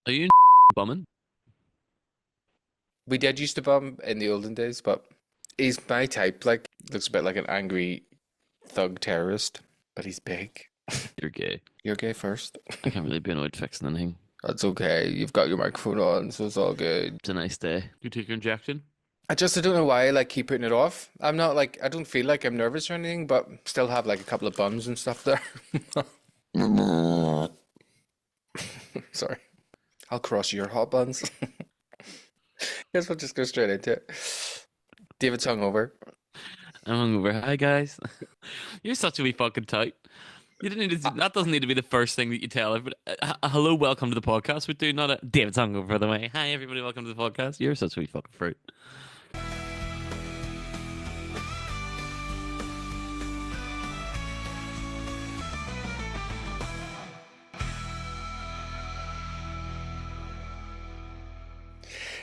Are you bumming? We did used to bum in the olden days, but he's my type. Like, looks a bit like an angry thug terrorist, but he's big. You're gay. You're gay first. I can't really be annoyed fixing anything. That's okay. You've got your microphone on, so it's all good. It's a nice day. You take your injection? I don't know why I like keep putting it off. I'm not like I don't feel like I'm nervous or anything, but still have like a couple of bums and stuff there. Sorry. I'll cross your hot buns. Guess we'll just go straight into it. David's hungover. I'm hungover. Hi guys. You're such a wee fucking tight. You didn't need to, that doesn't need to be the first thing that you tell everybody. Hello, welcome to the podcast. We do not a David's hungover, by the way. Hi everybody, welcome to the podcast. You're such a wee fucking fruit.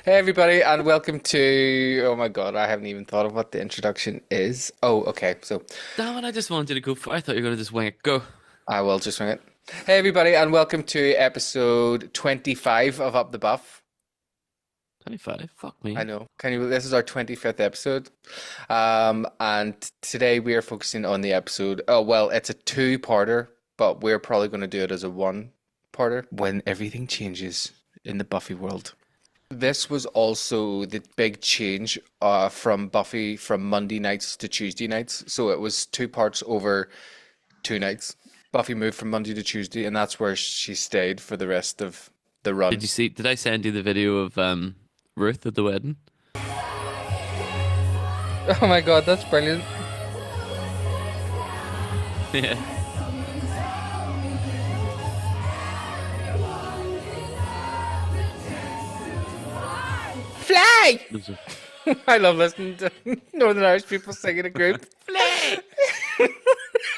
Hey everybody, and welcome to. Oh my God, I haven't even thought of what the introduction is. Oh, okay. So Damn it, I just wanted to go for I thought you were gonna just wing it. Go. I will just swing it. Hey everybody, and welcome to episode 25 of Up the Buff. 25. Fuck I me. know. Can you? This is our 25th episode. And today we are focusing on the episode. Oh, well, it's a two-parter, but we're probably going to do it as a one-parter when everything changes in the Buffy world. This was also the big change from Buffy from Monday nights to Tuesday nights. So it was two parts over 2 nights. Buffy moved from Monday to Tuesday, and that's where she stayed for the rest of the Did run. you see did I send you the video of Ruth at the wedding? Oh my God, that's brilliant. Yeah. Fly! It was a I love listening to Northern Irish people sing in a group. Flay!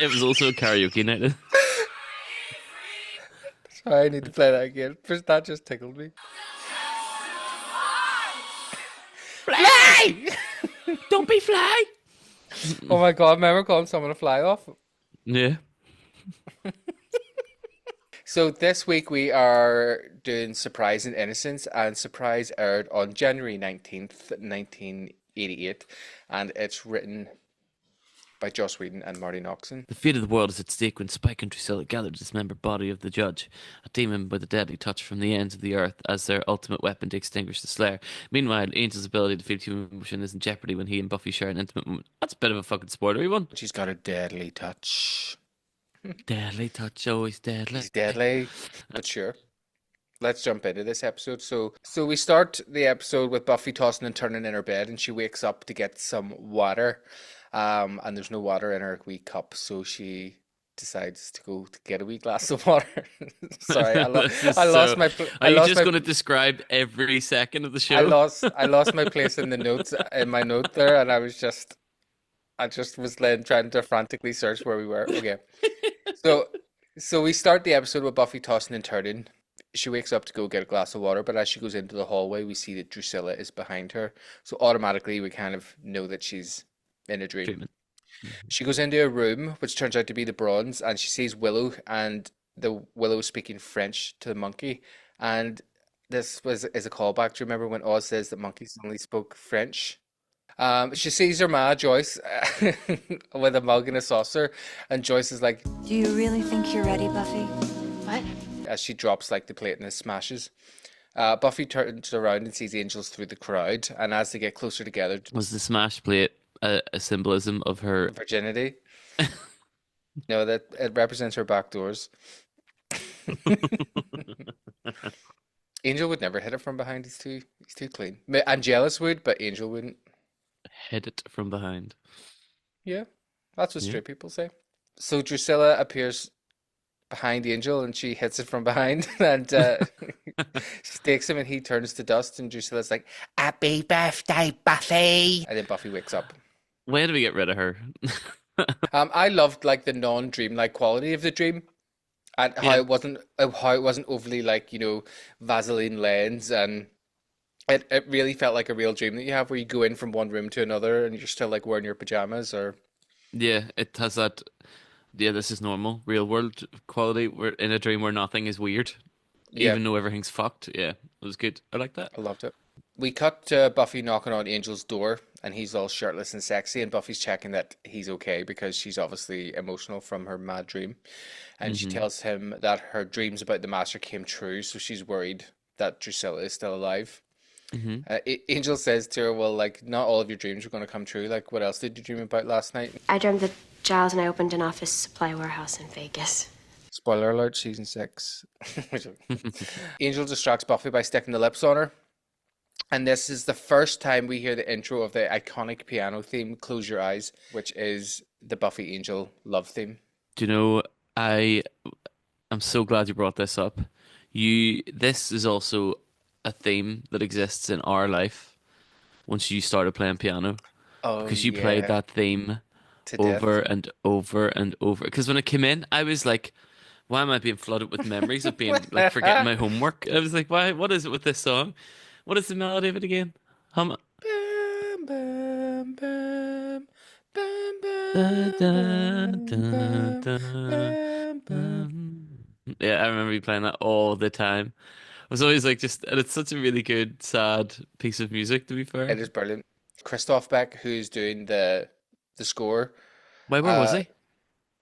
It was also a karaoke night. Sorry, I need to play that again. First, that just tickled me. Fly! Fly! Don't be fly! Oh my God, remember calling someone a fly off? Yeah. So this week we are doing Surprise and Innocence, and Surprise aired on January 19th, 1988, and it's written by Joss Whedon and Marty Noxon. The fate of the world is at stake when Spike and Drusilla gather to dismember body of the judge, a demon with a deadly touch from the ends of the earth as their ultimate weapon to extinguish the Slayer. Meanwhile, Angel's ability to feel human emotion is in jeopardy when he and Buffy share an intimate moment. That's a bit of a fucking spoilery one. She's got a deadly touch. Deadly touch, always deadly. He's deadly, but sure. Let's jump into this episode. So we start the episode with Buffy tossing and turning in her bed, and she wakes up to get some water. And there's no water in her wee cup, so she decides to go to get a wee glass of water. Sorry, This is I lost so. my Are I you lost just my going to describe every second of the show? I lost my place in the notes in my note there, and I just was then trying to frantically search where we were. Okay, so we start the episode with Buffy tossing and turning. She wakes up to go get a glass of water, but as she goes into the hallway, we see that Drusilla is behind her. So automatically, we kind of know that she's in a dream. Treatment. She goes into a room, which turns out to be the bronze, and she sees Willow, and the Willow speaking French to the monkey. And this is a callback. Do you remember when Oz says that monkeys only spoke French? She sees her ma, Joyce, with a mug and a saucer, and Joyce is like, Do you really think you're ready, Buffy? What? as she drops like the plate and it smashes. Buffy turns around and sees angels through the crowd, and as they get closer together, Was the smash plate a symbolism of her? virginity. No, that it represents her back doors. Angel would never hit it from behind. He's too clean. Angelus would, but Angel wouldn't. Hit it from behind. Yeah, that's what Yeah. straight people say. So Drusilla appears behind Angel and she hits it from behind and she takes him and he turns to dust and Drusilla's like, Happy birthday, Buffy! And then Buffy wakes up. When do we get rid of her? I loved like the non-dreamlike quality of the dream and Yeah. how it wasn't overly like, Vaseline lens, and it really felt like a real dream that you have where you go in from one room to another and you're still like wearing your pajamas or Yeah, it has that. Yeah, this is normal, real world quality. We're in a dream where nothing is weird. Yeah, even though everything's fucked. Yeah, it was good. I like that. I loved it. We cut to Buffy knocking on Angel's door, and he's all shirtless and sexy, and Buffy's checking that he's okay because she's obviously emotional from her mad dream. And she Hmm. tells him that her dreams about the Master came true, so she's worried that Drusilla is still alive. Hmm. Angel says to her, "Well, like, not all of your dreams are going to come true. Like, what else did you dream about last night?" I dreamt that Giles and I opened an office supply warehouse in Vegas. Spoiler alert, season six. Angel distracts Buffy by sticking the lips on her. And this is the first time we hear the intro of the iconic piano theme, Close Your Eyes, which is the Buffy Angel love theme. Do you know, I I'm so glad you brought this up. This is also a theme that exists in our life once you started playing piano Oh, because you played yeah, that theme to over death. and over and over. Because when it came in, I was like, why am I being flooded with memories of being like forgetting my homework? I was like, why? What is it with this song? What is the melody of it again? Hum. Bam, bam, bam, bam, Da, bam, da, bam, da, bam, da, bam, bam. Yeah, I remember you playing that all the time. I was always like, just, and it's such a really good, sad piece of music, to be fair. It is brilliant. Christoph Beck, who's doing the score, Wait, where was uh,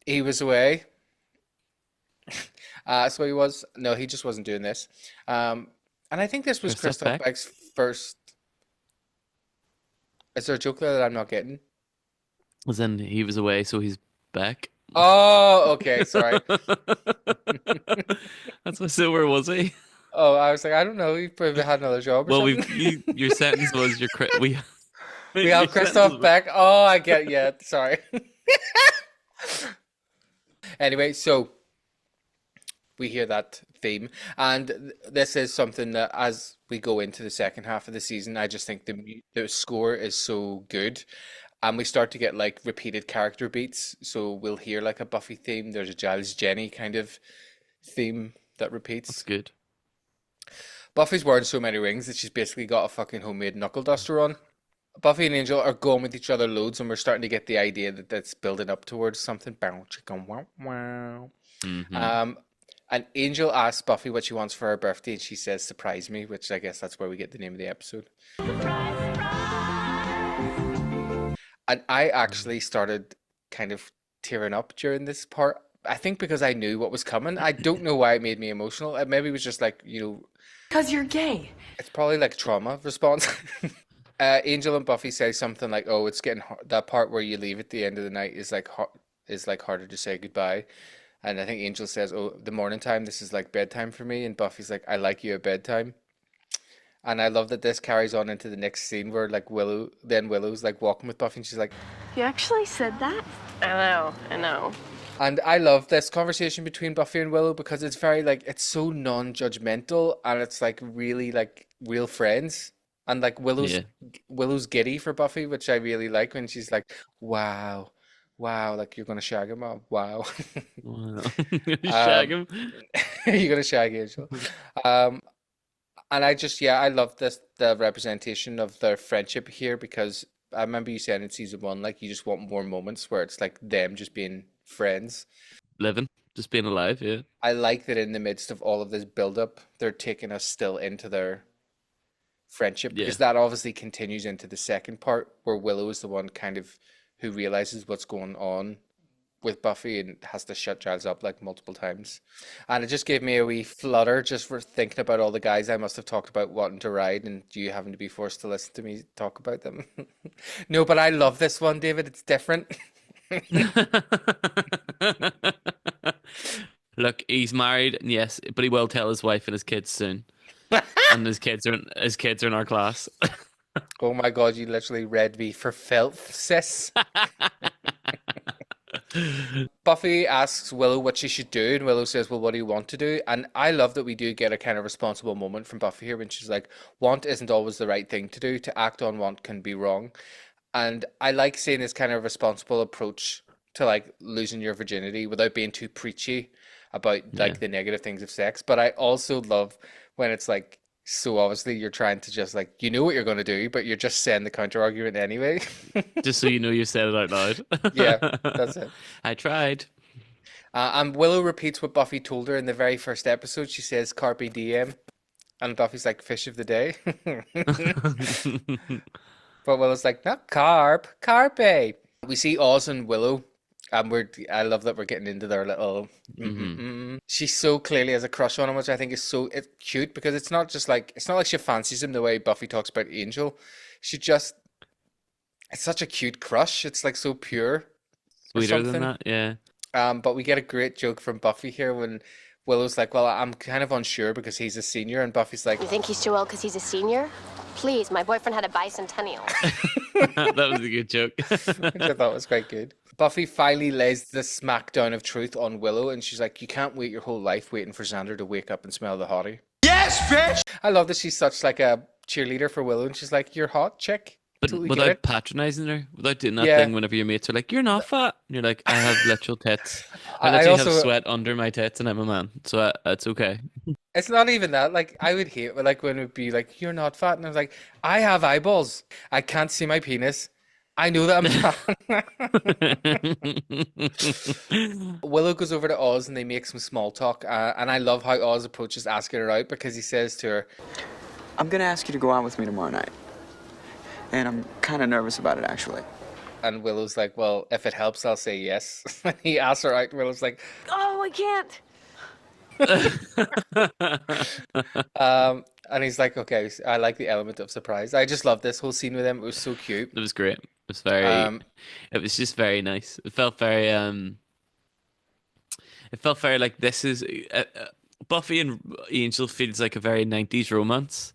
he? he was away. So he was. No, he just wasn't doing this. And I think this was Christoph Christoph Beck? Beck's first. Is there a joke there that I'm not getting? Was in he was away, so he's back. Oh, okay, sorry. That's what. So where was he? Oh, I was like, I don't know. He probably had another job or Well, something. your sentence was We your have sentence Christoph was Beck. Oh, I get. Yeah, sorry. Anyway, so we hear that theme, and this is something that as we go into the second half of the season, I just think the score is so good, and we start to get like repeated character beats. So we'll hear like a Buffy theme. There's a Giles Jenny kind of theme that that's repeats. good. Buffy's wearing so many rings that she's basically got a fucking homemade knuckle duster on. Buffy and Angel are going with each other loads, and we're starting to get the idea that that's building up towards something. Bow, chicken, wow, wow. Hmm. Um, and Angel asks Buffy what she wants for her birthday, and she says, "Surprise me," which I guess that's where we get the name of the episode. And I actually started kind of tearing up during this part. I think because I knew what was coming. I don't know why it made me emotional. It maybe was just like, Because you're gay. it's probably like trauma response. Angel and Buffy say something like, "Oh, it's getting hard." That part where you leave at the end of the night is like harder to say goodbye. And I think Angel says, "Oh, the morning time, this is like bedtime for me." And Buffy's like, "I like you at bedtime." And I love that this carries on into the next scene where like Willow's like walking with Buffy, and she's like, You actually said that? I know. and I love this conversation between Buffy and Willow because it's very like it's so non-judgmental and it's like really like real friends. And like Yeah. Willow's giddy for Buffy, which I really like when she's like, "Wow, wow, like you're gonna shag him, oh, wow." Wow. Shag Um, him. you're gonna shag Angel. Um, and I just yeah, I love the representation of their friendship here because I remember you saying in season one, like you just want more moments where it's like them just being friends. Living, just being alive. Yeah. I like that in the midst of all of this build-up, they're taking us still into their friendship Yeah. because that obviously continues into the second part where Willow is the one kind of who realizes what's going on with Buffy and has to shut Giles up like multiple times. And it just gave me a wee flutter just for thinking about all the guys I must have talked about wanting to ride and you having to be forced to listen to me talk about them. No, but I love this one, David. It's different. Look, he's married, yes, but he will tell his wife and his kids soon. And his kids are in our class. Oh my God, you literally read me for filth, sis. Buffy asks Willow what she should do, and Willow says, "Well, what do you want to do?" And I love that we do get a kind of responsible moment from Buffy here when she's like, "Want isn't always the right thing to do. To act on want can be wrong." And I like seeing this kind of responsible approach to like losing your virginity without being too preachy about Yeah. like the negative things of sex. But I also love when it's like so obviously you're trying to just like you know what you're going to do, but you're just saying the counter argument anyway. Just so you know you said it out Yeah, loud. that's it. I tried. And Willow repeats what Buffy told her in the very first episode. She says "Carpe diem," and Buffy's like "fish of the day," but Willow's like "not carp, carpe." We see Oz and Willow, and I love that we're getting into their little. She so clearly has a crush on him, which I think is it's cute because it's not like she fancies him the way Buffy talks about Angel. She just it's such a cute crush. It's like so pure or Sweeter than something. that, yeah. But we get a great joke from Buffy here when Willow's like, "Well, I'm kind of unsure because he's a senior," and Buffy's like, You think he's too old because he's a senior? Please, my boyfriend had a bicentennial. That was a good joke. which I thought was quite good. Buffy finally lays the smackdown of truth on Willow, and she's like, "You can't wait your whole life waiting for Xander to wake up and smell the hottie." Yes, bitch! I love that she's such like a cheerleader for Willow, and she's like, "You're hot, chick." But Totally get without it. patronizing her, without doing that Yeah. thing whenever your mates are like, "You're not fat," and you're like, "I have literal tits. I I literally also have sweat under my tits, and I'm a man, so it's okay." It's not even that. Like, I would hate like when it would be like, "You're not fat," and I was like, "I have eyeballs. I can't see my penis. I know that I'm fat." Willow goes over to Oz and they make some small talk. And I love how Oz approaches asking her out because he says to her, I'm gonna ask you to go out with me tomorrow night. And I'm kind of nervous about it, actually. and Willow's like, "Well, if it helps, I'll say yes." And he asks her out, and Willow's like, Oh, I can't. and he's like, "Okay, I like the element of surprise." I just love this whole scene with him. It was so cute. It was great. It was very. Um, It was just very nice. It felt very. It felt very like this is Buffy and Angel feels like a very 90s romance.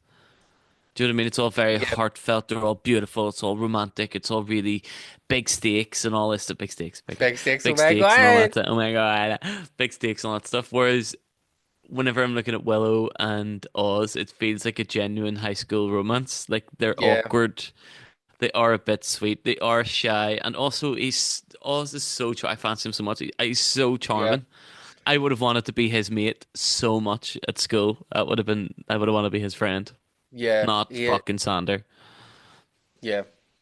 Do you know what I mean? It's all very yeah, heartfelt. They're all beautiful. It's all romantic. It's all really big stakes and all this stuff. Big stakes. big stakes. Oh Big my stakes and all god! that. Oh my god. Big stakes and all that stuff. Whereas whenever I'm looking at Willow and Oz, it feels like a genuine high school romance. Like they're Yeah, awkward. They are a bit sweet. They are shy. And also Oz is I fancy him so much. He's so yeah, charming. I would have wanted to be his mate so much at school. I would have wanted to be his friend, yeah, not yeah, fucking Sander. yeah.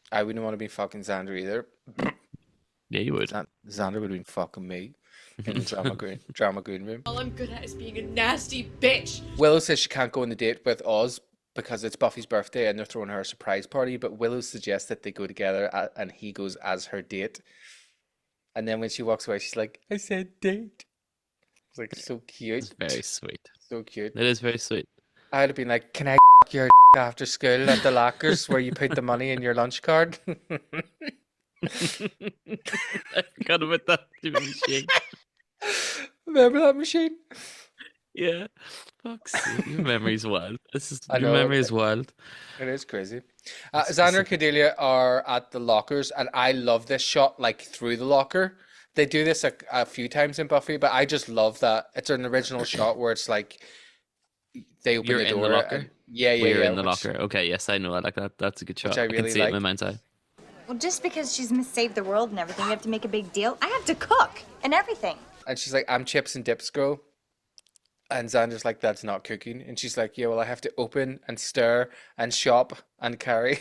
I wouldn't want to be fucking Xander either. Yeah, you would. Xander would have been fucking me in the drama green room. All I'm good at is being a nasty bitch. Willow says she can't go on the date with Oz because it's Buffy's birthday and they're throwing her a surprise party. But Willow suggests that they go together and he goes as her date. And then when she walks away, she's like, "I said date." It's like so cute, It's very sweet. so cute. It is very sweet. I would have been like, "Can I your after school at the lockers where you put the money in your lunch card?" I forgot about that stupid machine. Remember that machine? Yeah. Fuck's sake. Your memory's wild. I Your know memory is wild. it is crazy. It's Xander and Cordelia are at the lockers, and I love this shot, like through the locker. They do this a few times in Buffy, but I just love that it's an original shot where it's like they open You're the in door. the locker? And, yeah, yeah, We're yeah. in the locker. Okay, yes, I know. I like that. That's a good shot. I I can really see it in my like. mind's eye. Well, just because she's Miss Save the World and everything, you have to make a big deal. I have to cook and everything. And she's like, "I'm chips and dips girl." And Xander's like, "That's not cooking." And she's like, "Yeah, well, I have to open and stir and shop and carry."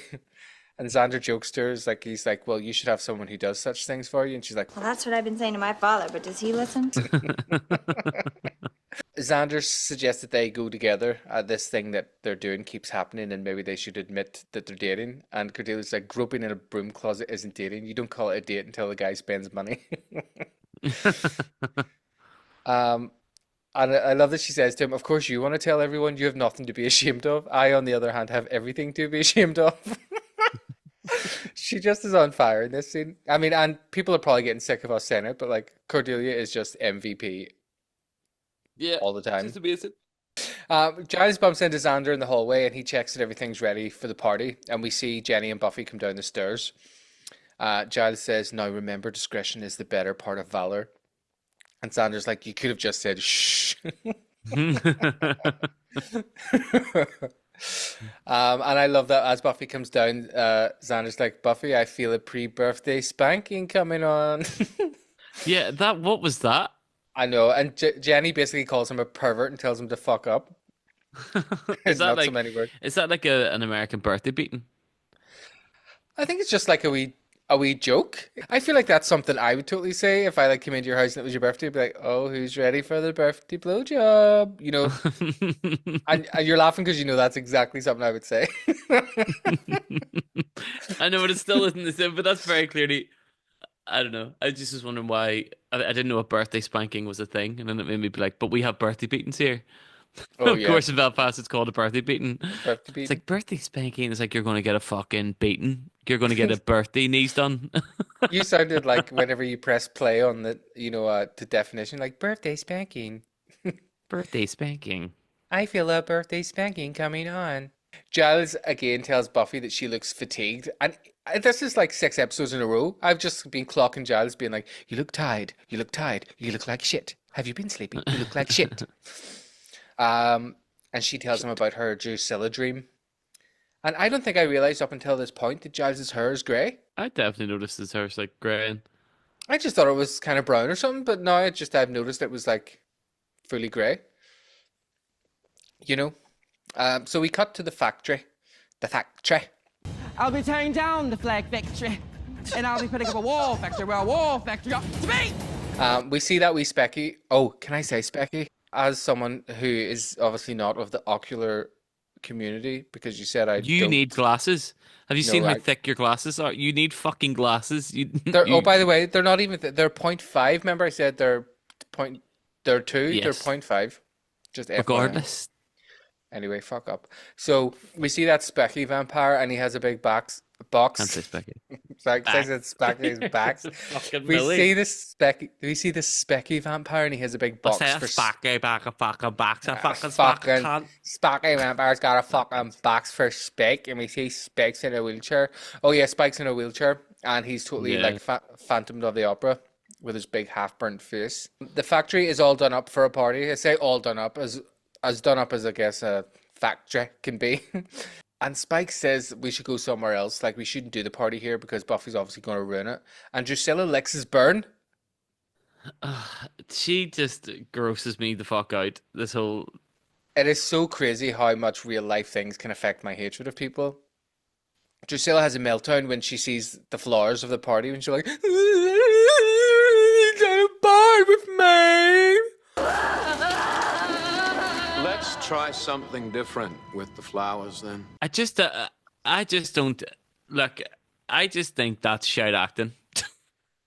And Xander jokes to her, he's like, "Well, you should have someone who does such things for you." And she's like, Well, that's what I've been saying to my father, but does he listen? Xander suggests that they go together. This thing that they're doing keeps happening, and maybe they should admit that they're dating. And Cordelia's like, "Groping in a broom closet isn't dating. You don't call it a date until the guy spends money." Um, and I love that she says to him, "Of course, you want to tell everyone you have nothing to be ashamed of. I, on the other hand, have everything to be ashamed of." She just is on fire in this scene. I mean, and people are probably getting sick of us saying it, but like Cordelia is just MVP Yeah, all the time. just amazing. Giles bumps into Xander in the hallway and he checks that everything's ready for the party. And we see Jenny and Buffy come down the stairs. Giles says, "Now remember, discretion is the better part of valor." And Xander's like, "You could have just said shh." And I love that as Buffy comes down, Xander's like, "Buffy, I feel a pre-birthday spanking coming on." Yeah, what was that? I know. And Jenny basically calls him a pervert and tells him to fuck up. Is that Not so like many words. is that like an American birthday beating? I think it's just like a wee. a wee joke. I feel like that's something I would totally say if I like came into your house and it was your birthday. I'd be like, "Oh, who's ready for the birthday blowjob?" You know, and you're laughing because you know that's exactly something I would say. I know, but it still isn't the same. But that's very clearly. I don't know. I just was wondering why. I didn't know a birthday spanking was a thing, and then it made me be like, "But we have birthday beatings here." Oh Of yeah, course, in Belfast, it's called a birthday beating. birthday It's beating. like birthday spanking is like you're going to get a fucking beating. You're going to get a birthday knees done. You sounded like whenever you press play on the definition, like birthday spanking. Birthday spanking. I feel a birthday spanking coming on. Giles again tells Buffy that she looks fatigued, and this is like 6 episodes in a row. I've just been clocking Giles being like, "You look tired. You look tired. You look like shit. Have you been sleeping? You look like shit." And she tells him about her Drusilla dream. And I don't think I realized up until this point that Giles's hair is grey. I definitely noticed his hair's like greying. I just thought it was kind of brown or something, but now I've noticed it was like fully grey. You know? So we cut to the factory. The factory. I'll be tearing down the flag factory, and I'll be putting up a wall factory where a wall factory ought to be. We see that wee Specky. Oh, can I say Specky? As someone who is obviously not of the ocular community, because you said You don't need glasses. Have you know, seen how thick your glasses are? You need fucking glasses. They're, you, oh, by the way, they're not even. They're 0.5. Remember, I said They're 2. yes. They're 0.5. Just FYI. Regardless. Anyway, fuck up. So we see that Specky vampire, and he has a big box. Can't say Specky. Like says it's Specky's backs. Fucking We Billy. see this Specky. We see this Specky vampire, and he has a big box Say a for Specky back, a fucking box, a fucking fucking cunt. Specky vampire's got a fucking box for Spike, and we see Spike's in a wheelchair. Oh yeah, Spike's in a wheelchair, and he's totally Yeah. like Phantom of the Opera with his big half-burnt face. The factory is all done up for a party. I say all done up as done up as I guess a factory can be. And Spike says we should go somewhere else. Like we shouldn't do the party here because Buffy's obviously going to ruin it. And Drusilla licks his burn. She just grosses me the fuck out. This whole. It is so crazy how much real life things can affect my hatred of people. Drusilla has a meltdown when she sees the flowers of the party, when she's like, "He's at a bar with me." Let's try something different with the flowers then. I just don't look. I just think that's shite acting.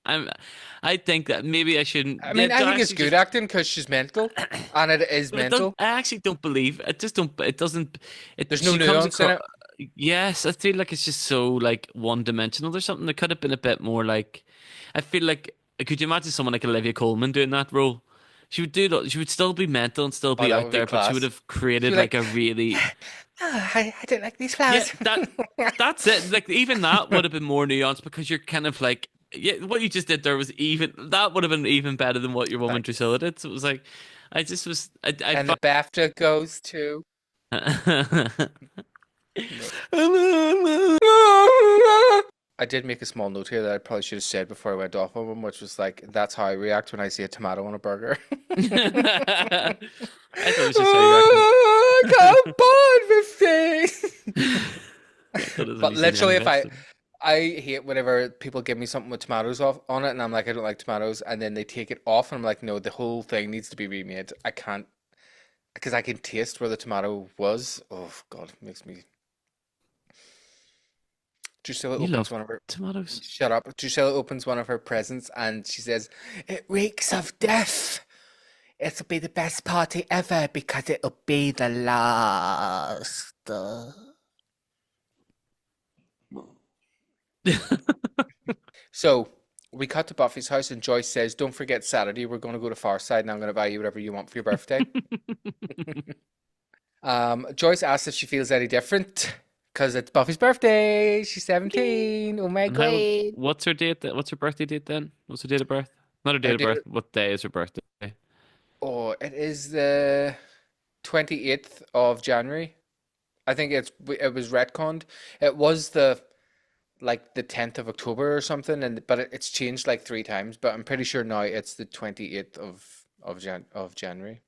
I think that maybe I shouldn't. I mean, I think it's good acting because she's mental, and it is mental. I actually don't believe. I just don't. It doesn't. There's no she comes nuance in it. Yes, I feel like it's just so like one-dimensional or something. There could have been a bit more like. I feel like could you imagine someone like Olivia Colman doing that role? She would do that. She would still be mental and still be that out would be there, but class. she would have created She'd be like like, a really. I don't like these Yeah, flowers. that's it. Like even that would have been more nuanced because you're kind of like, yeah, what you just did there was even that would have been even better than what your woman Drusilla did. So it was like, I just was, And the BAFTA goes to. I did make a small note here that I probably should have said before I went off on them, which was like, that's how I react when I see a tomato on a burger. I thought it was just how you Come on with me. But literally, if I hate whenever people give me something with tomatoes on it, and I'm like, I don't like tomatoes, and then they take it off, and I'm like, no, the whole thing needs to be remade. I can't, because I can taste where the tomato was. Oh God, it makes me. Drusilla opens one of her tomatoes. Shut up. Drusilla opens one of her presents, and she says, "It reeks of death. It'll be the best party ever because it'll be the last." So we cut to Buffy's house, and Joyce says, "Don't forget Saturday. We're going to go to Farside, and I'm going to buy you whatever you want for your birthday." Joyce asks if she feels any different because it's Buffy's birthday. She's 17. Oh my God! What's her date? What's her birthday date then? What's her date of birth? Not her date of birth. What day is her birthday? Oh, it is the 28th of January. I think it was retconned. It was the 10th of October or something, but it's changed like 3 times. But I'm pretty sure now it's the 28th of January.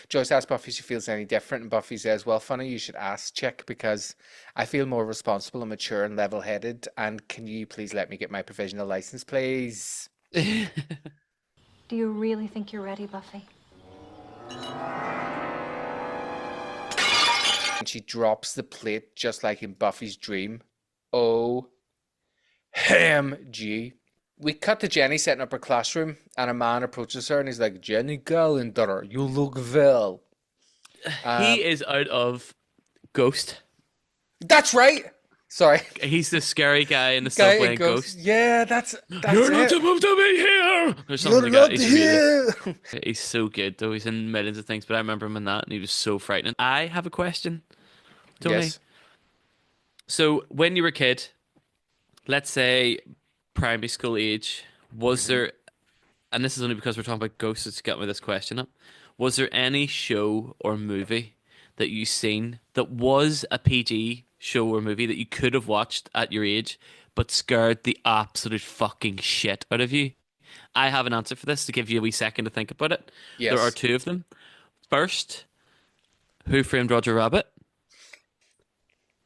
Joyce asks Buffy if she feels any different, and Buffy says, well, funny you should ask, Chick, because I feel more responsible and mature and level-headed, and can you please let me get my provisional license, please? Do you really think you're ready, Buffy? And she drops the plate just like in Buffy's dream. OMG. We cut to Jenny setting up her classroom, and a man approaches her and he's like, Jenny Calendar, you look well. He is out of Ghost. That's right. Sorry. He's the scary guy in the Guy subway in in Ghost. Ghost. Yeah, that's You're not it. supposed to be here! Or something You're like not that. here. He's so good, though. He's in millions of things, but I remember him in that, and he was so frightening. I have a question, Tony. Yes. So, when you were a kid, let's say primary school age, was there, and this is only because we're talking about ghosts that's got me this question up, was there any show or movie that you seen that was a PG show or movie that you could have watched at your age but scared the absolute fucking shit out of you? I have an answer for this to give you a wee second to think about it. Yes. There are two of them. First, Who Framed Roger Rabbit?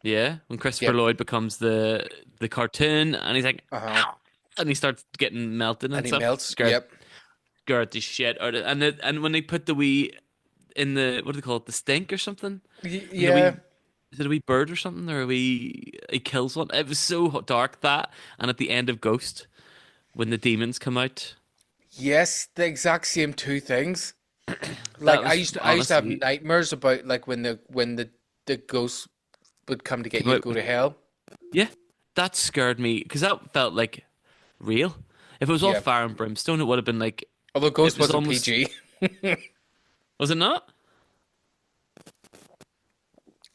Yeah, when Christopher Yep. Lloyd becomes the cartoon, and he's like, Uh-huh. "Ow," and he starts getting melted and And he stuff. melts. Scared the shit out of it. And when they put the wee in the, what do they call it, the stink or something? Yeah. Is it a wee bird or something, or he kills one? It was so dark, that, and at the end of Ghost, when the demons come out. Yes, the exact same two things. Like was I used to have honestly- nightmares about like when the ghosts would come to get Come you to out go with- to hell. Yeah, that scared me because that felt like real. If it was all Yeah. fire and brimstone, it would have been like, Although Ghost It was wasn't almost- PG. was it not?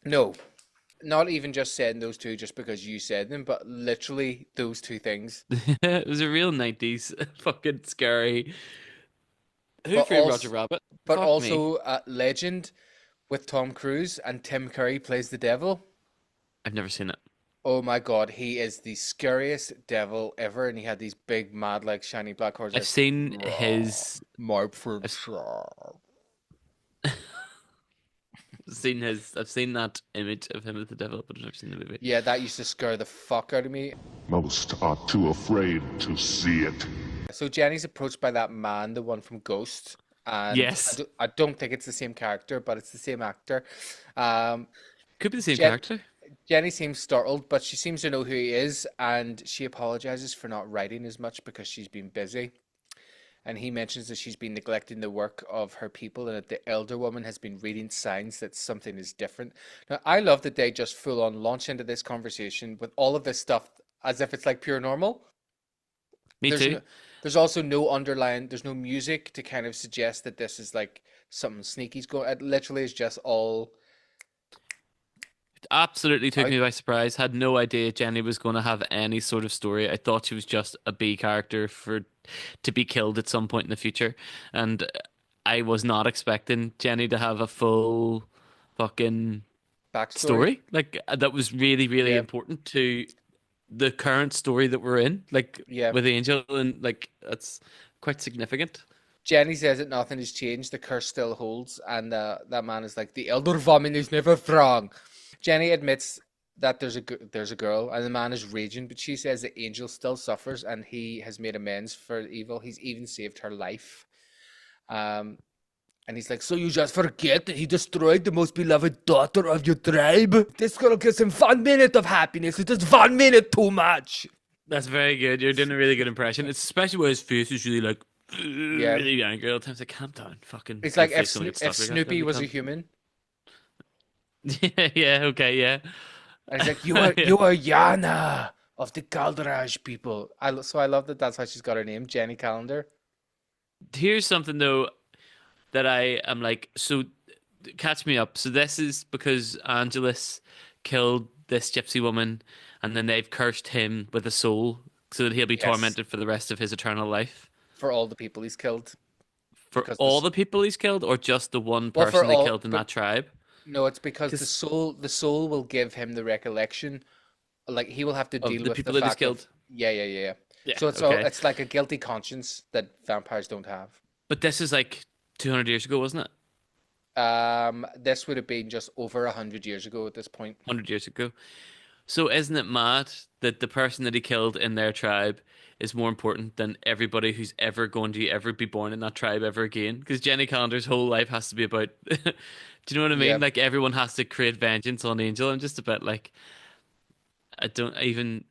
No. Not even just saying those two just because you said them, but literally those two things. It was a real 90s fucking scary. Who But Framed also- Roger Rabbit? But Fuck me. also Legend with Tom Cruise and Tim Curry plays the devil. I've never seen it. Oh my god, he is the scariest devil ever, and he had these big, mad, like shiny black horses. I've seen his. I've seen that image of him as the devil, but I've never seen the movie. Yeah, that used to scare the fuck out of me. Most are too afraid to see it. So Jenny's approached by that man, the one from Ghost. And Yes. I don't think it's the same character, but it's the same actor. Could be the same Jen- character. Jenny seems startled, but she seems to know who he is, and she apologizes for not writing as much because she's been busy. And he mentions that she's been neglecting the work of her people and that the elder woman has been reading signs that something is different. Now, I love that they just full on launch into this conversation with all of this stuff as if it's like pure normal. Me There's too. no- there's also no underlying, there's no music to kind of suggest that this is like something sneaky's going. It literally is just all. Absolutely took me by surprise. Had no idea Jenny was going to have any sort of story. I thought she was just a B character to be killed at some point in the future, and I was not expecting Jenny to have a full fucking Backstory. story. Like that was really, really Yeah. important to the current story that we're in. Like Yeah. with Angel, and like that's quite significant. Jenny says that nothing has changed. The curse still holds, and that man is like, the elder woman is never wrong. Jenny admits that there's a girl, and the man is raging, but she says that Angel still suffers, and he has made amends for evil. He's even saved her life. And he's like, so you just forget that he destroyed the most beloved daughter of your tribe? This girl gives him 1 minute of happiness. It is 1 minute too much. That's very good. You're doing a really good impression. It's especially where his face is really like really angry all the time. It's like, calm down, fucking. It's like your if, face gonna get if stuck again. Snoopy Calm was a down. human. Yeah, okay, yeah. And he's like, you are Yana of the Galdraj people. So I love that that's how she's got her name, Jenny Calendar. Here's something though that I am like, so catch me up. So this is because Angelus killed this gypsy woman, and then they've cursed him with a soul so that he'll be Yes. tormented for the rest of his eternal life. For all the people he's killed. For Because all this- the people he's killed, or just the one Well, for person they all- killed in but- that tribe? No, it's because the 'Cause- soul will give him the recollection. Like he will have to Of deal the with people the that he's fact killed? of, yeah. Yeah, So it's okay. it's like a guilty conscience that vampires don't have. But this is like 200 years ago, wasn't it? This would have been just over 100 years ago at this point. 100 years ago. So isn't it mad that the person that he killed in their tribe is more important than everybody who's ever going to ever be born in that tribe ever again? Because Jenny Callender's whole life has to be about. Do you know what I mean? Yeah. Like everyone has to create vengeance on Angel. I'm just a bit like, I don't even.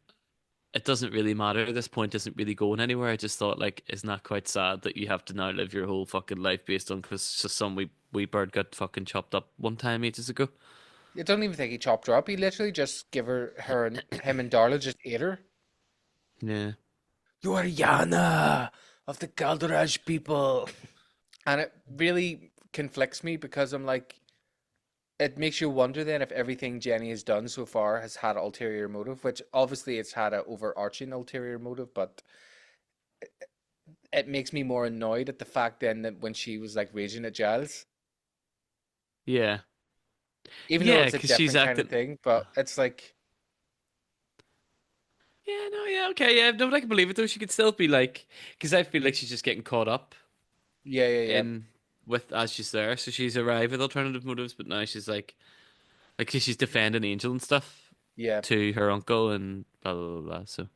It doesn't really matter. At this point isn't really going anywhere. I just thought, like, isn't that quite sad that you have to now live your whole fucking life based on because just some wee bird got fucking chopped up one time ages ago. I don't even think he chopped her up. He literally just gave her and him and Darla just ate her. Yeah. You are Yana of the Galdaraj people. And it really conflicts me because I'm like, it makes you wonder then if everything Jenny has done so far has had ulterior motive, which obviously it's had an overarching ulterior motive, but it makes me more annoyed at the fact then that when she was like raging at Giles, Yeah. even though Yeah, it's a 'cause she's different kind of acting. thing, but it's like, Yeah, no, yeah, okay, yeah, no, but I can believe it though. She could still be like, because I feel like she's just getting caught up yeah. in with as she's there. So she's arrived with alternative motives, but now she's like she's defending Angel and stuff Yeah. to her uncle and blah blah blah. Blah so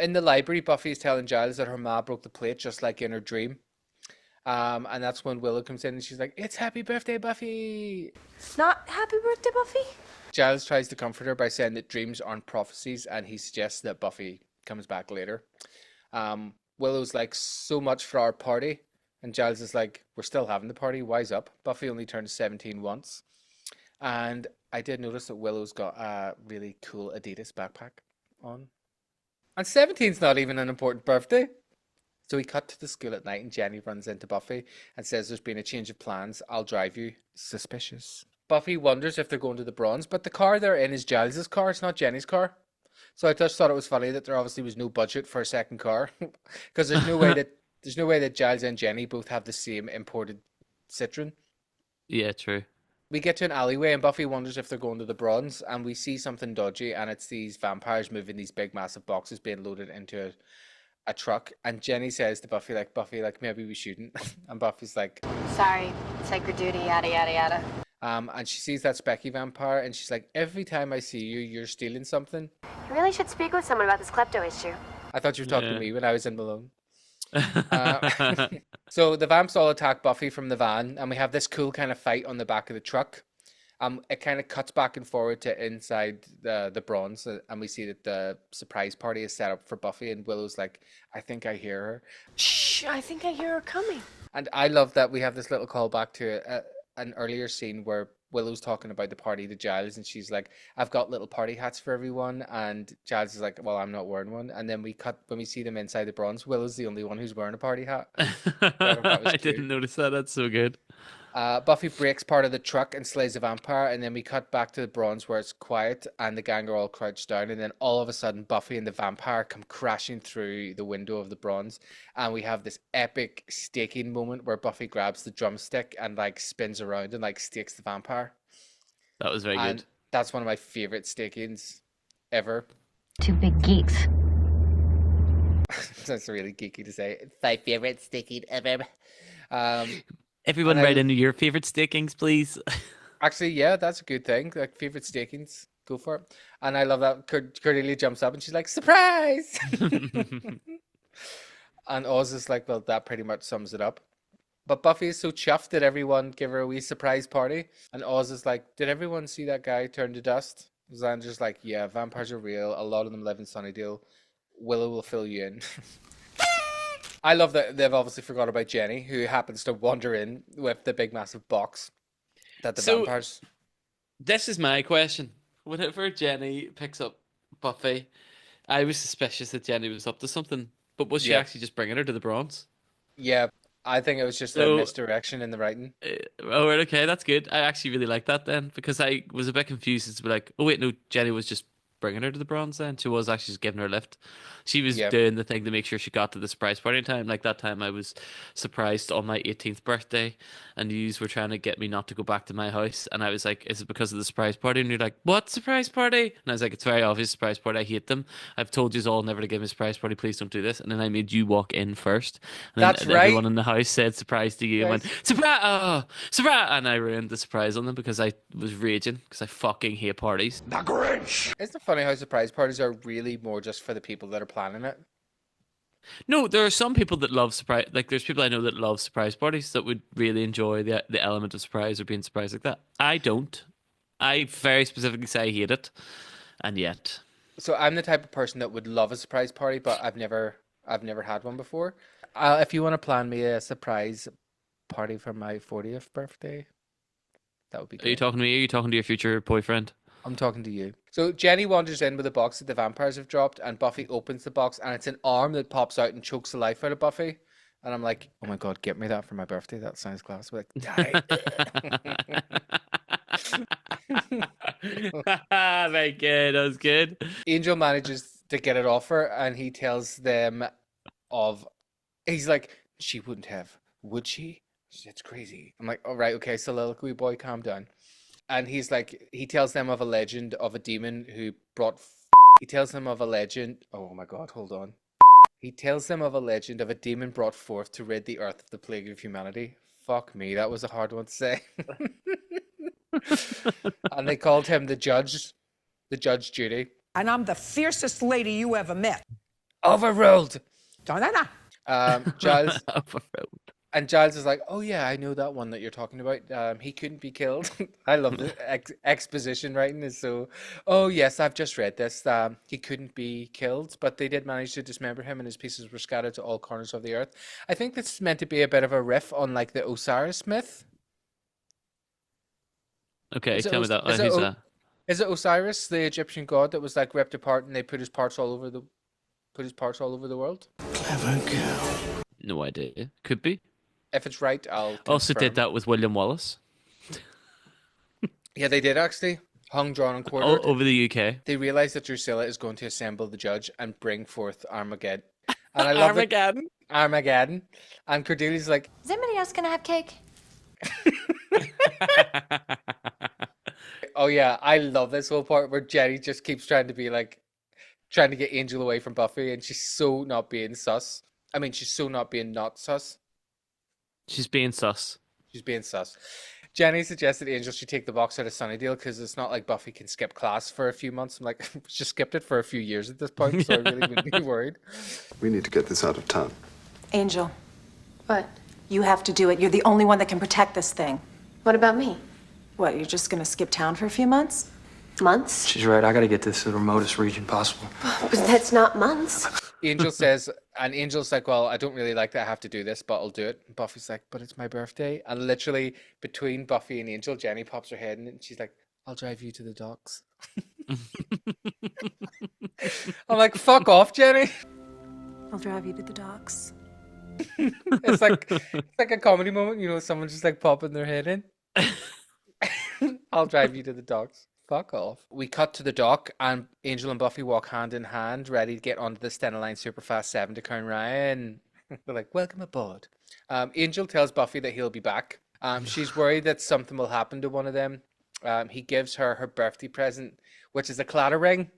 In the library, Buffy is telling Giles that her ma broke the plate just like in her dream. And that's when Willow comes in and she's like, "It's happy birthday, Buffy!" It's not happy birthday, Buffy. Giles tries to comfort her by saying that dreams aren't prophecies, and he suggests that Buffy comes back later. Willow's like, "So much for our party," and Giles is like, "We're still having the party. Wise up." Buffy only turned 17 once, and I did notice that Willow's got a really cool Adidas backpack on. And 17's not even an important birthday. So we cut to the school at night and Jenny runs into Buffy and says there's been a change of plans. I'll drive you. Suspicious. Buffy wonders if they're going to the Bronze, but the car they're in is Giles's car. It's not Jenny's car. So I just thought it was funny that there obviously was no budget for a second car because there's no way that Giles and Jenny both have the same imported Citroen. yeah, true. We get to an alleyway and Buffy wonders if they're going to the Bronze and we see something dodgy and it's these vampires moving these big massive boxes being loaded into a truck and Jenny says to Buffy like maybe we shouldn't and Buffy's like Sorry, sacred duty, yada yada yada. and she sees that specky vampire and she's like every time I see you you're stealing something. You really should speak with someone about this klepto issue. I thought you were talking Yeah. to me when I was in Malone. So the vamps all attack Buffy from the van and we have this cool kind of fight on the back of the truck. It kind of cuts back and forward to inside the Bronze, and we see that the surprise party is set up for Buffy, and Willow's like, "I think I hear her," Shh, I think I hear her coming. and I love that we have this little callback to an earlier scene where Willow's talking about the party to Giles, and she's like, "I've got little party hats for everyone," and Giles is like, "Well, I'm not wearing one," and then when we see them inside the Bronze, Willow's the only one who's wearing a party hat. That was I cute. didn't notice that. That's so good. Buffy breaks part of the truck and slays a vampire, and then we cut back to the Bronze where it's quiet and the gang are all crouched down, and then all of a sudden Buffy and the vampire come crashing through the window of the Bronze, and we have this epic staking moment where Buffy grabs the drumstick and like spins around and like stakes the vampire. That was very And good. that's one of my favorite stakings ever. Two big geeks. That's really geeky to say. My favorite staking ever. Everyone and I- write in your favorite stakings, please. Actually, yeah, that's a good thing. Like favorite stakings, go for it. And I love that Cordelia jumps up and she's like, "Surprise!" And Oz is like, "Well, that pretty much sums it up." But Buffy is so chuffed that everyone give her a wee surprise party. And Oz is like, "Did everyone see that guy turn to dust?" Xander's like, "Yeah, vampires are real. A lot of them live in Sunnydale. Willow will fill you in." I love that they've obviously forgot about Jenny, who happens to wander in with the big massive box that the So- vampires. This is my question. Whenever Jenny picks up Buffy, I was suspicious that Jenny was up to something. But was she Yeah. actually just bringing her to the Bronze? Yeah, I think it was just a So- misdirection in the writing. Oh, right, okay, that's good. I actually really like that then because I was a bit confused as to be like, oh wait, no, Jenny was just bringing her to the bronze then. She was actually just giving her a lift. She was Yeah. doing the thing to make sure she got to the surprise party in time. Like that time I was surprised on my 18th birthday and you were trying to get me not to go back to my house. And I was like, is it because of the surprise party? And you're like, what surprise party? And I was like, it's very obvious surprise party. I hate them. I've told you all never to give me a surprise party. Please don't do this. And then I made you walk in first. And That's then right. everyone in the house said surprise to you and went, Yes. surprise! Oh, surprise! And I ruined the surprise on them because I was raging because I fucking hate parties. The Grinch! Isn't it funny how surprise parties are really more just for the people that are planning it? No, there are some people that love surprise. Like, there's people I know that love surprise parties that would really enjoy the element of surprise or being surprised like that. I don't. I very specifically say I hate it, and yet. So I'm the type of person that would love a surprise party, but I've never had one before. If you want to plan me a surprise party for my 40th birthday, that would be Are you good. talking to me? Or are you talking to your future boyfriend? I'm talking to you. So Jenny wanders in with a box that the vampires have dropped, and Buffy opens the box, and it's an arm that pops out and chokes the life out of Buffy. And I'm like, oh my god, get me that for my birthday. That sounds class. We're like, die. Very good. That was good. Angel manages to get it off her, and he tells them he's like, she wouldn't have, would she? It's crazy. I'm like, all right, okay, soliloquy boy, calm down. And he's like, he tells them of a legend of a demon who brought. He tells them of a legend. Oh my god, hold on. He tells them of a legend of a demon brought forth to rid the earth of the plague of humanity. Fuck me, that was a hard one to say. And they called him the Judge Judy. And I'm the fiercest lady you ever met. Overruled. Da-da-da. Giles Overruled. and Giles is like, oh yeah, I know that one that you're talking about. He couldn't be killed. I love the exposition writing is so. Oh yes, I've just read this. He couldn't be killed, but they did manage to dismember him, and his pieces were scattered to all corners of the earth. I think this is meant to be a bit of a riff on like the Osiris myth. Okay, Is it tell me Os- that. is it Who's O- that? Is it Osiris, the Egyptian god that was like ripped apart, and they put his parts all over the world? No idea. Could be. If it's right, I'll Also confirm. did that with William Wallace. Yeah, they did actually. Hung, drawn, and All quartered. over the UK. They realize that Drusilla is going to assemble the judge and bring forth Armageddon. And I love Armageddon. Armageddon. And Cordelia's like, Is anybody else gonna have cake? oh yeah, I love this whole part where Jenny just keeps trying to get Angel away from Buffy, and she's so not being sus. I mean, she's so not being not sus. She's being sus. She's being sus. Jenny suggested Angel should take the box out of Sunnydale because it's not like Buffy can skip class for a few months. I'm like, she skipped it for a few years at this point, so I really wouldn't be worried. We need to get this out of town. Angel, What? you have to do it. You're the only one that can protect this thing. What about me? What, you're just gonna skip town for a few months? Months? She's right. I gotta get this to the remotest region possible. But that's not months. Angel says, and Angel's like, well, I don't really like that I have to do this, but I'll do it. And Buffy's like, but it's my birthday. And literally between Buffy and Angel, Jenny pops her head in and she's like, I'll drive you to the docks. I'm like, fuck off, Jenny. I'll drive you to the docks. It's like a comedy moment, you know, someone just like popping their head in. I'll drive you to the docks. Fuck off. We cut to the dock, and Angel and Buffy walk hand in hand, ready to get onto the Stena Line Superfast 7 to Crown Ryan. They're like, welcome aboard. Angel tells Buffy that he'll be back. She's worried that something will happen to one of them. He gives her her birthday present, which is a clatter ring.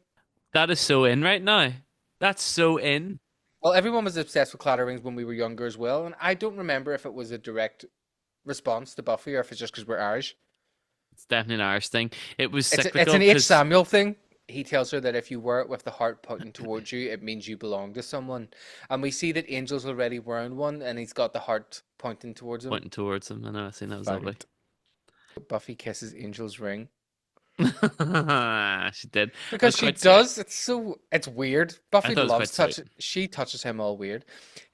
That is so in right now. That's so in. Well, everyone was obsessed with clatter rings when we were younger as well, and I don't remember if it was a direct response to Buffy or if it's just because we're Irish. It's definitely an Irish thing. It was It's cyclical. an H. 'cause- Samuel thing. He tells her that if you wear it with the heart pointing towards you, it means you belong to someone. And we see that Angel's already wearing one, and he's got the heart pointing towards him. Pointing towards him. I know. I seen that was lovely. Buffy kisses Angel's ring She did. because she does. It's weird. Buffy thought it was loves quite touch. sweet. She touches him all weird,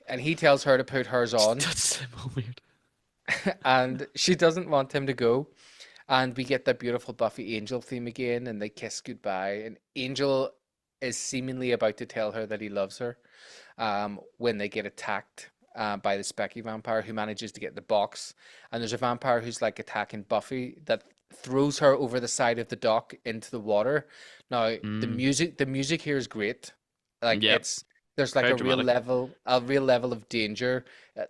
and he tells her to put hers on, That's so weird. and she doesn't want him to go. And we get that beautiful Buffy Angel theme again, and they kiss goodbye. And Angel is seemingly about to tell her that he loves her when they get attacked by the Specky vampire who manages to get the box. And there's a vampire who's like attacking Buffy that throws her over the side of the dock into the water. Now Mm. the music here is great. Like Yep. there's like Very dramatic. a real level of danger.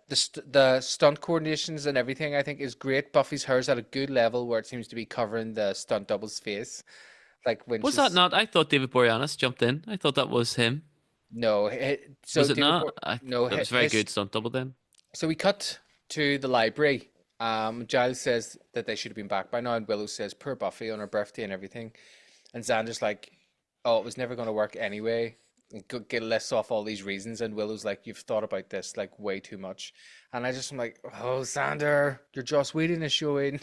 The stunt coordinations and everything I think is great. Buffy's hair's at a good level where it seems to be covering the stunt double's face. Like when Was that she's not? I thought David Boreanaz jumped in. I thought that was him. no, Was so it not? no, That was very good stunt double then. so we cut to the library. Giles says that they should have been back by now, and Willow says, "Poor Buffy on her birthday and everything." And Xander's like, "Oh, it was never going to work anyway." And get lists off all these reasons, and Willow's like, "You've thought about this like way too much." And I just am like, "Oh, Xander, your Joss Whedon is showing."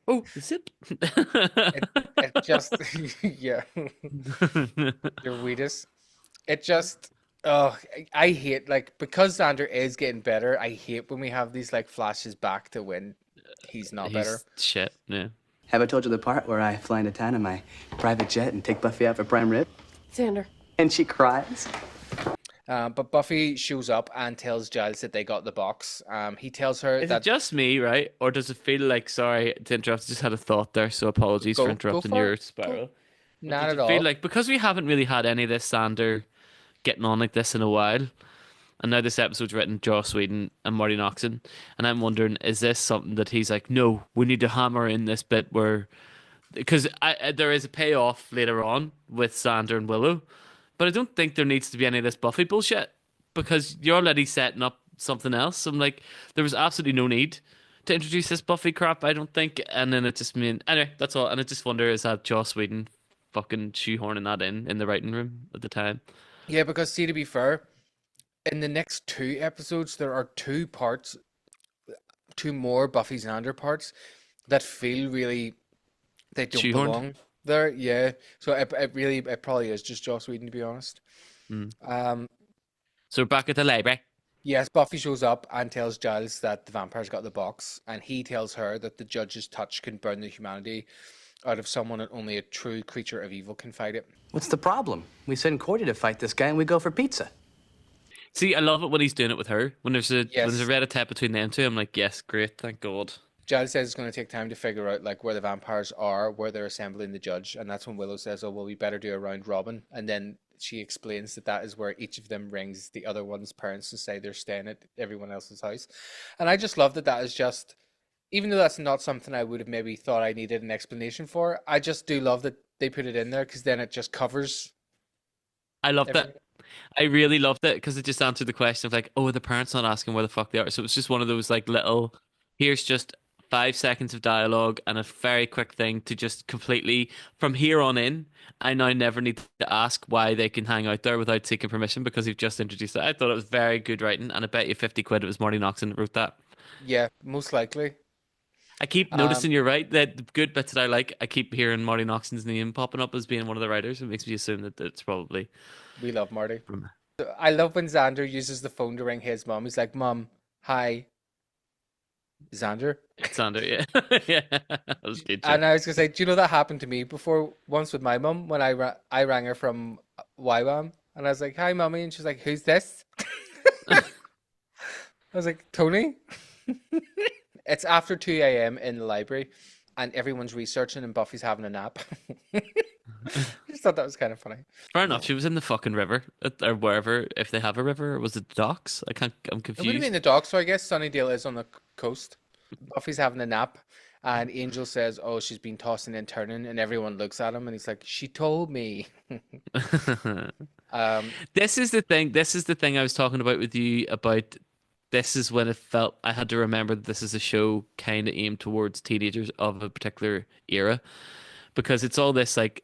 Oh, zip. It just, yeah, your Whedon. It just, oh, I hate like because Xander is getting better. I hate when we have these like flashes back to when he's not better. He's shit. Yeah. Have I told you the part where I fly into town in my private jet and take Buffy out for prime rib? Xander. And she cries? But Buffy shows up and tells Giles that they got the box. He tells her Is that it just me, right? Or does it feel like, sorry to interrupt, I just had a thought there, so apologies for interrupting for your it. spiral. Not Does at it all. feel like, because we haven't really had any of this Sander getting on like this in a while, and now this episode's written Joss Whedon and Marty Noxon, and I'm wondering, is this something that he's like, no, we need to hammer in this bit where, because there is a payoff later on with Sander and Willow, but I don't think there needs to be any of this Buffy bullshit, because you're already setting up something else. I'm like, there was absolutely no need to introduce this Buffy crap, I don't think, and then it just mean anyway, that's all. And I just wonder, is that Joss Whedon fucking shoehorning that in the writing room at the time? Yeah, because see, to be fair, in the next two episodes, there are two parts, two more Buffy Xander parts that feel really they don't Shoehorned? belong there. Yeah, so it probably is just Joss Whedon to be honest. Um, So we're back at the library. yes, Buffy shows up and tells Giles that the vampire's got the box, and he tells her that the judge's touch can burn the humanity out of someone, and only a true creature of evil can fight it. What's the problem? We send Cordy to fight this guy and we go for pizza. See, I love it when he's doing it with her. When there's a Yes. when there's a red-a-tap between them two, I'm like, yes, great, thank God. Giles says it's going to take time to figure out like where the vampires are, where they're assembling the judge, and that's when Willow says, "Oh, well, we better do a round robin." And then she explains that that is where each of them rings the other one's parents and say they're staying at everyone else's house. And I just love that that is just, even though that's not something I would have maybe thought I needed an explanation for, I just do love that they put it in there because then it just covers I loved everything. it. I really loved it because it just answered the question of like, oh, the parents not asking where the fuck they are. So it was just one of those like little, here's just 5 seconds of dialogue and a very quick thing to just completely, from here on in, I now never need to ask why they can hang out there without seeking permission because you've just introduced it. I thought it was very good writing, and I bet you 50 quid it was Marty Noxon that wrote that. Yeah, most likely. I keep noticing, you're right, that the good bits that I like, I keep hearing Marty Noxon's name popping up as being one of the writers. It makes me assume that it's probably We love Marty. from. I love when Xander uses the phone to ring his mom. He's like, "Mom, hi, Xander." Sander, yeah. Yeah, that was good. And I was gonna say, do you know that happened to me before once with my mum when I rang her from YWAM and I was like, "Hi, mummy," and she's like, "Who's this?" I was like, "Tony." It's after 2 a.m. in the library, and everyone's researching, and Buffy's having a nap. I just thought that was kind of funny. Fair enough. She was in the fucking river or wherever, if they have a river. Or was it the docks? I'm It would have confused. been the dock, so I guess Sunnydale is on the coast. Buffy's having a nap, and Angel says, "Oh, she's been tossing and turning," and everyone looks at him, and he's like, "She told me." This is the thing. This is the thing I was talking about with you about. This is when it felt I had to remember that this is a show kind of aimed towards teenagers of a particular era, because it's all this like,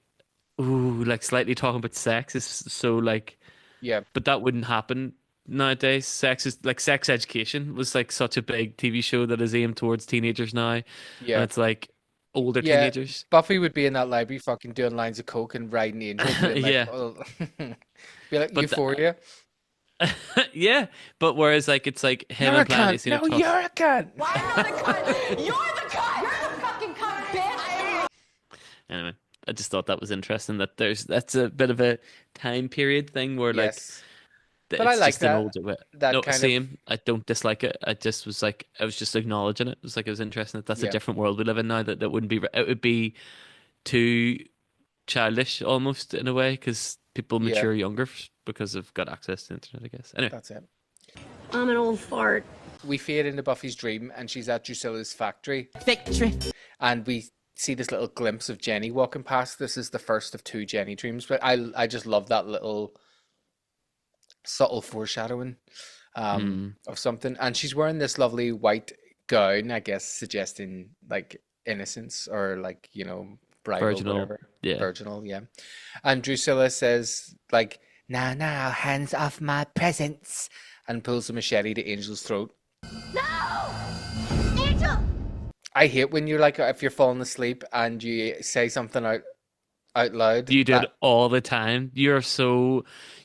ooh, like slightly talking about sex is so like, Yeah, but that wouldn't happen nowadays. Sex is like Sex Education was like such a big TV show that is aimed towards teenagers now, and yeah. it's like older Yeah, teenagers. Buffy would be in that library fucking doing lines of coke and riding Angel, being like, Yeah. oh. Be like But Euphoria. Yeah, but whereas like it's like him You're a and Planet cunt. No, you're a cunt. Why am I the cunt? You're the cunt! You're the fucking cunt, bitch! Anyway, I just thought that was interesting that that's a bit of a time period thing where like Yes. But I It's like just an that. older way. That No, kind same. I don't dislike it. I just was like, I was just acknowledging it. It was like it was interesting that that's a Yeah. different world we live in now. That wouldn't be. It would be too childish almost in a way because people Yeah. mature younger because they've got access to the internet. I guess. Anyway, That's it. I'm an old fart. We fade into Buffy's dream, and she's at Drusilla's factory, Victory. and we see this little glimpse of Jenny walking past. This is the first of 2 Jenny dreams, but I just love that little subtle foreshadowing of something. And she's wearing this lovely white gown, I guess, suggesting like innocence or like, you know, bridal, virginal. whatever. Yeah. Virginal, yeah. And Drusilla says like, now, hands off my presents, and pulls a machete to Angel's throat. Angel! I hate when you're like, if you're falling asleep and you say something out loud. You do it all the time. You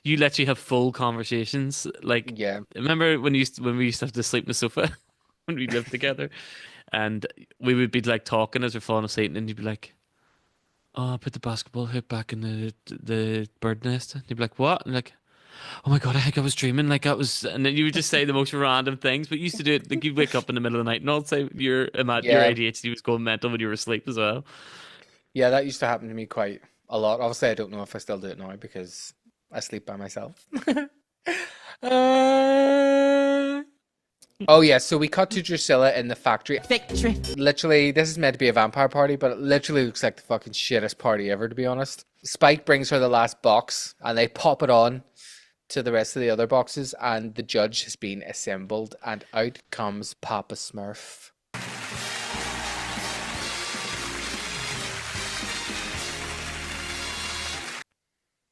literally have full conversations. Like, Yeah. remember when we used to have to sleep on the sofa when we lived together, and we would be like talking as we're falling asleep, and you'd be like, "Oh, I put the basketball hoop back in the bird nest." And you'd be like, "What?" And like, "Oh my god, I think I was dreaming." Like that was, and then you would just say the most random things. But you used to do it. Like you'd wake up in the middle of the night, and all say your ADHD was going mental when you were asleep as well. Yeah, that used to happen to me quite a lot. Obviously, I don't know if I still do it now because I sleep by myself. Oh yeah, so we cut to Drusilla in the factory. Victory. Literally, this is meant to be a vampire party, but it literally looks like the fucking shittest party ever, to be honest. Spike brings her the last box, and they pop it on to the rest of the other boxes, and the judge has been assembled, and out comes Papa Smurf.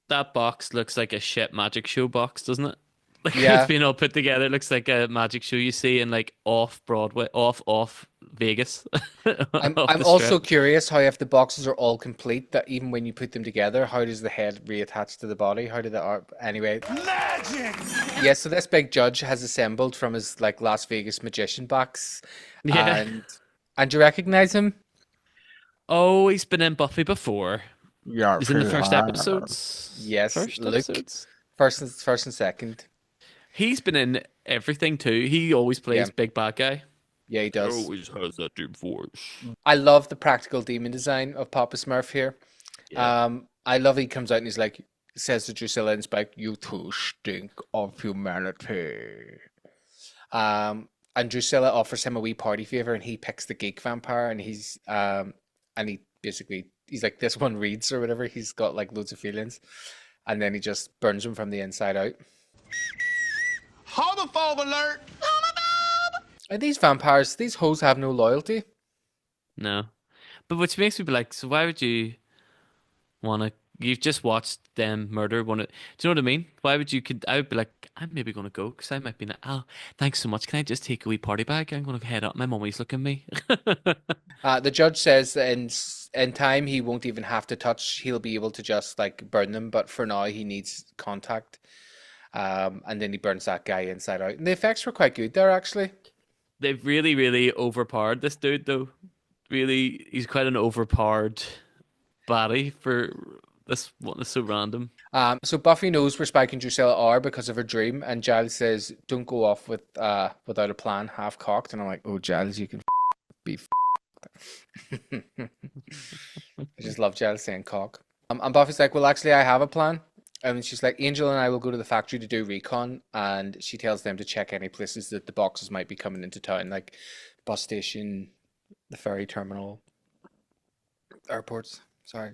That box looks like a shit magic show box, doesn't it? Like Yeah. it's been all put together. It looks like a magic show you see in like off Broadway, off Vegas. I'm Off the also strip. curious how if the boxes are all complete, that even when you put them together, how does the head reattach to the body? How did that anyway? Magic. Yeah, so this big judge has assembled from his like Las Vegas magician box. Yeah. And do you recognize him? Oh, he's been in Buffy before. Yeah, He's in the first episodes. Yes, First Luke. episodes. First and second. He's been in everything too. He always plays Yeah. big bad guy. Yeah, he does. Always has that deep voice. I love the practical demon design of Papa Smurf here. Yeah. I love he comes out and he's like, says to Drusilla and Spike, "You two stink of humanity." And Drusilla offers him a wee party favor, and he picks the geek vampire, and he's like, "This one reads," or whatever. He's got like loads of feelings, and then he just burns him from the inside out. Homophobe alert! Are these vampires? These hoes have no loyalty. No. But which makes me be like, so why would you want to? You've just watched them murder one. Do you know what I mean? Why would you? I would be like, I'm maybe going to go because I might be like, oh, thanks so much. Can I just take a wee party bag? I'm going to head up. My mummy's looking at me. The judge says that in time he won't even have to touch. He'll be able to just like burn them. But for now, he needs contact. And then he burns that guy inside out. And the effects were quite good there, actually. They've really, really overpowered this dude, though. Really, he's quite an overpowered body for this one. Is so random. So Buffy knows where Spike and Drusilla are because of her dream, and Giles says, "Don't go off without a plan, half cocked." And I'm like, "Oh, Giles, you can be." I just love Giles saying cock. And Buffy's like, "Well, actually, I have a plan." And she's like, "Angel and I will go to the factory to do recon," and she tells them to check any places that the boxes might be coming into town, like bus station, the ferry terminal, airports. Sorry.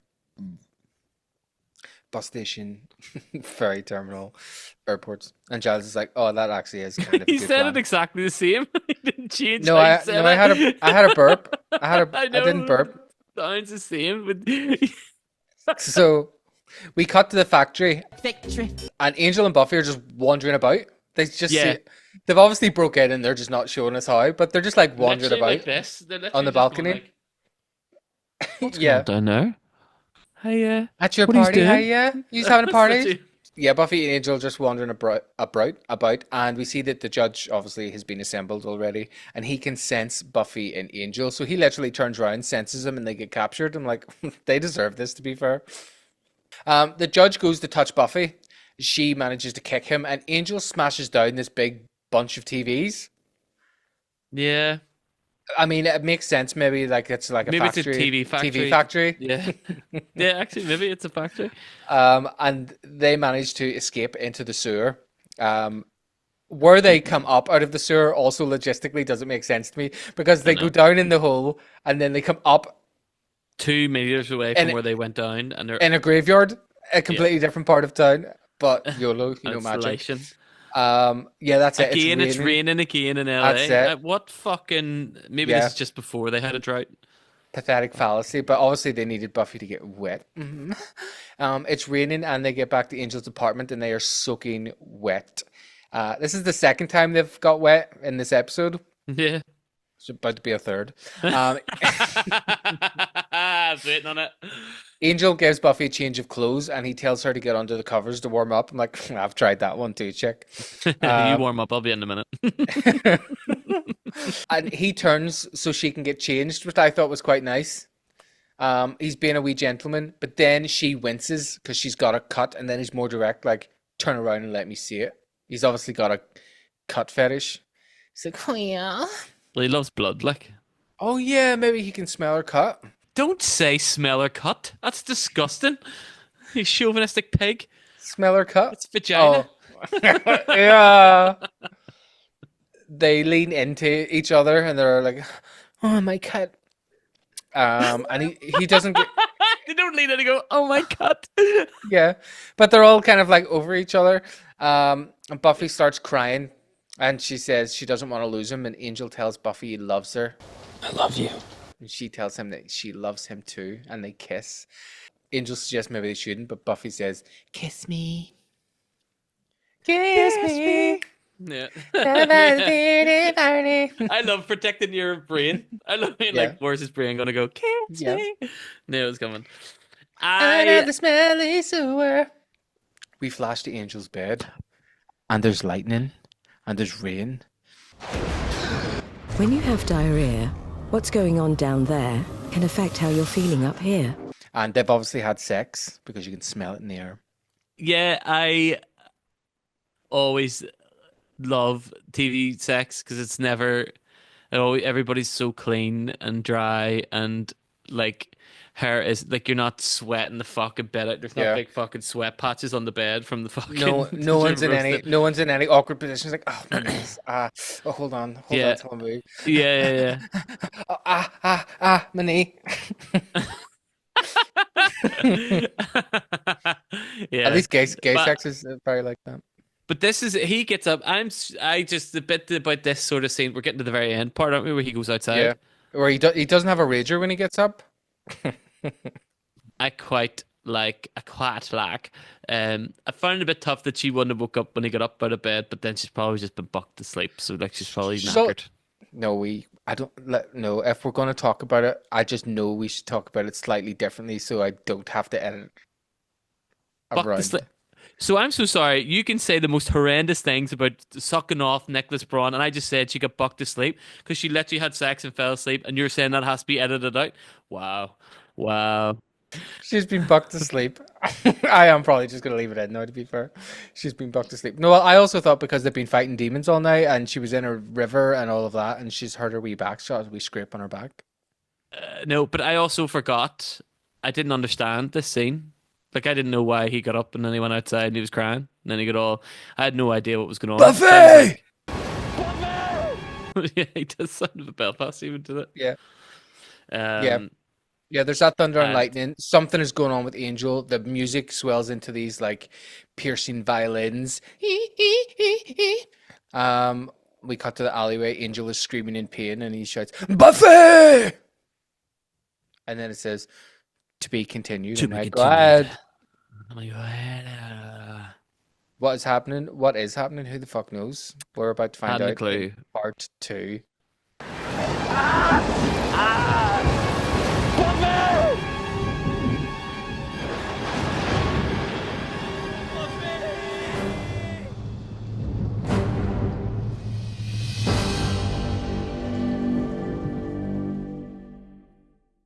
Bus station, ferry terminal, airports. And Giles is like, "Oh, that actually is kind of a He good said plan." it exactly the same. He didn't change. No, how he I said had it. I had a burp. I know, didn't burp. Sounds the same, but So we cut to the factory, Victory. and Angel and Buffy are just wandering about. They just Yeah. they've obviously broke in, and they're just not showing us how. But they're just like wandering literally about like this. They're literally on the just going balcony. like, Yeah, down there. Hey, at your what are you party. doing? Hey, yeah, you having a party? Literally- Yeah, Buffy and Angel just wandering about, and we see that the judge obviously has been assembled already, and he can sense Buffy and Angel, so he literally turns around, senses them, and they get captured. I'm like, they deserve this, to be fair. The judge goes to touch Buffy. she manages to kick him, and Angel smashes down this big bunch of TVs. Yeah. I mean, it makes sense. Maybe like it's like a Maybe factory, it's a TV factory. TV factory. Yeah. Yeah, actually, maybe it's a factory. And they manage to escape into the sewer. Where they come up out of the sewer also logistically doesn't make sense to me because they go down in the hole and then they come up 2 meters away from where they went down, and they're in a graveyard, a completely different part of town. But YOLO, magic. Installation. Yeah, that's it. Again, it's raining again in LA. That's it. What fucking... Maybe this is just before they had a drought. Pathetic fallacy, but obviously they needed Buffy to get wet. It's raining and they get back to Angel's apartment and they are soaking wet. This is the second time they've got wet in this episode. Yeah. It's about to be a third. I was waiting on it. Angel gives Buffy a change of clothes and he tells her to get under the covers to warm up. I'm like, I've tried that one too, chick. You warm up, I'll be in a minute. And he turns so she can get changed, which I thought was quite nice. He's being a wee gentleman, but then she winces because she's got a cut, and then he's more direct, like, turn around and let me see it. He's obviously got a cut fetish. He's like, oh yeah. Well, he loves blood, like. Oh yeah, maybe he can smell her cut. Don't say smell her cut. That's disgusting. You chauvinistic pig. Smell her cut? It's vagina. Oh. Yeah. They lean into each other and they're like, oh my cut. And he doesn't get... They don't lean in and go, oh my cut. Yeah. But they're all kind of like over each other. And Buffy starts crying and she says she doesn't want to lose him. And Angel tells Buffy he loves her. I love you. And she tells him that she loves him too. And they kiss. Angel suggests maybe they shouldn't, but Buffy says, kiss me. Kiss me. Yeah. I love protecting your brain. I love it. Like, where's his brain gonna go? Kiss me. No, it's coming. I know the smelly sewer. We flash to Angel's bed, and there's lightning, and there's rain. When you have diarrhea, what's going on down there can affect how you're feeling up here. And they've obviously had sex because you can smell it in the air. Yeah, I always love TV sex because it's never... everybody's so clean and dry, and like hair is like you're not sweating the fucking bed out. There's not big fucking sweat patches on the bed from the fucking... No one's in any awkward positions like, oh my goodness. Hold on till I move. Yeah. My knee. Yeah. At least gay sex is probably like that. But this is, he gets up. I just, a bit about this sort of scene, we're getting to the very end part, aren't we, where he goes outside? Yeah. Where he doesn't have a rager when he gets up. I quite like. I found it a bit tough that she wouldn't have woke up when he got up out of bed, but then she's probably just been bucked to sleep, so like she's probably knackered. No, if we're going to talk about it, I just know we should talk about it slightly differently so I don't have to edit around. So I'm so sorry. You can say the most horrendous things about sucking off Nicholas Braun, and I just said she got bucked to sleep because she literally had sex and fell asleep, and you're saying that has to be edited out? Wow. She's been bucked to sleep. I am probably just going to leave it in now, to be fair. She's been bucked to sleep. No, I also thought because they've been fighting demons all night, and she was in a river and all of that, and she's heard her wee back shot, a wee scrape on her back. No, but I also forgot. I didn't understand this scene. Like, I didn't know why he got up and then he went outside and he was crying. And then he got all... I had no idea what was going on. Buffy! Yeah, he does sound of a Belfast even to that. Yeah. Yeah, there's that thunder and lightning. Something is going on with Angel. The music swells into these, like, piercing violins. We cut to the alleyway. Angel is screaming in pain and he shouts, Buffy! And then it says... To be continued. To be continued. Glad. Oh my God. What is happening? Who the fuck knows? We're about to find out. Clue. Part 2.